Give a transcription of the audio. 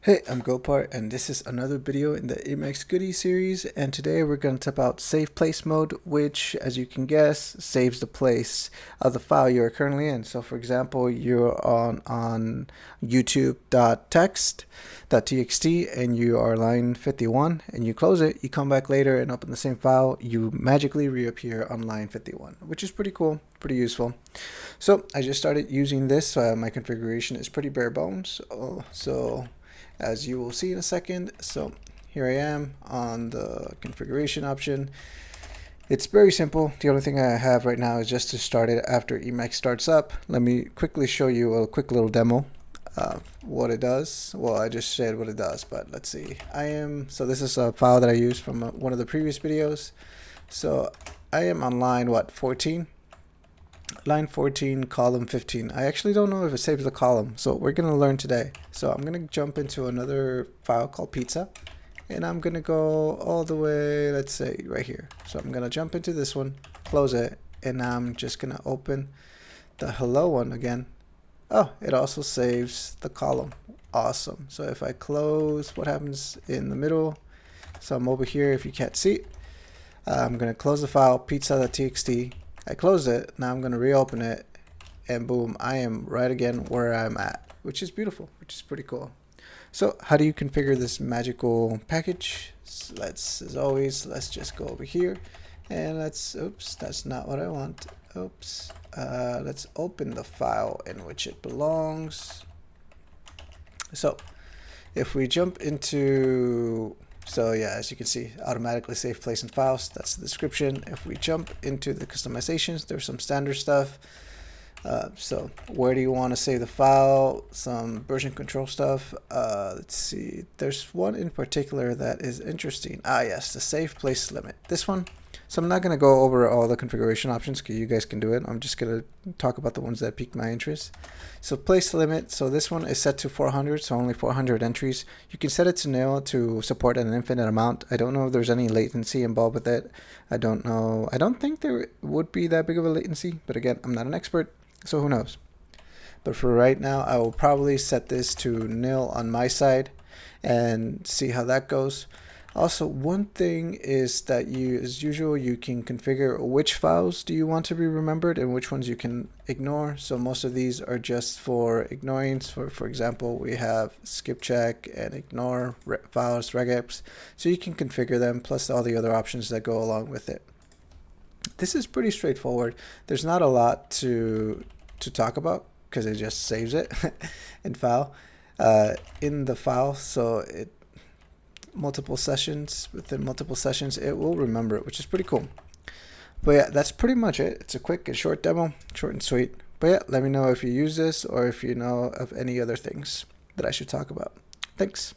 Hey, I'm 𝗩𝗶𝗱𝗲 and this is another video in the Emacs goodie series, and today we're going to talk about save place mode, which, as you can guess, saves the place of the file you're currently in. So for example, you're on youtube.txt.txt and you are line 51 and you close it, you come back later and open the same file, you magically reappear on line 51, which is pretty cool, pretty useful. So I just started using this. My configuration is pretty bare bones. As you will see in a second, so here I am on the configuration option. It's very simple. The only thing I have right now is just to start it after Emacs starts up. Let me quickly show you a quick little demo of what it does. Well, I just said what it does, but let's see. So this is a file that I used from one of the previous videos. So I am on line 14. Line 14, column 15. I actually don't know if it saves the column, so we're going to learn today. So I'm going to jump into another file called pizza, and I'm going to go all the way, let's say right here. So I'm going to jump into this one, close it, and I'm just going to open the hello one again. Oh, it also saves the column. Awesome. So if I close, what happens in the middle? So I'm over here if you can't see. I'm going to close the file, pizza.txt. I close it, now I'm going to reopen it, and boom, I am right again where I'm at, which is beautiful, which is pretty cool. So how do you configure this magical package? So as always, let's just go over here, and oops, that's not what I want. Oops, let's open the file in which it belongs. So if we jump into, so yeah, as you can see, automatically save place and files. That's the description. If we jump into the customizations, there's some standard stuff. So where do you want to save the file? Some version control stuff. Let's see. There's one in particular that is interesting. Yes, the save place limit. This one. So I'm not going to go over all the configuration options because you guys can do it. I'm just going to talk about the ones that piqued my interest. So place limit. So this one is set to 400, so only 400 entries. You can set it to 0 to support an infinite amount. I don't know if there's any latency involved with it. I don't know. I don't think there would be that big of a latency, but again, I'm not an expert, so who knows. But for right now, I will probably set this to 0 on my side and see how that goes. Also, one thing is that as usual, you can configure which files do you want to be remembered and which ones you can ignore. So most of these are just for ignoring. For example, we have skip check and ignore files, regex. So you can configure them, plus all the other options that go along with it. This is pretty straightforward. There's not a lot to talk about because it just saves it in the file. So within multiple sessions it will remember it, which is pretty cool. But yeah, that's pretty much it. It's a quick and short demo, short and sweet. But yeah, let me know if you use this or if you know of any other things that I should talk about. Thanks.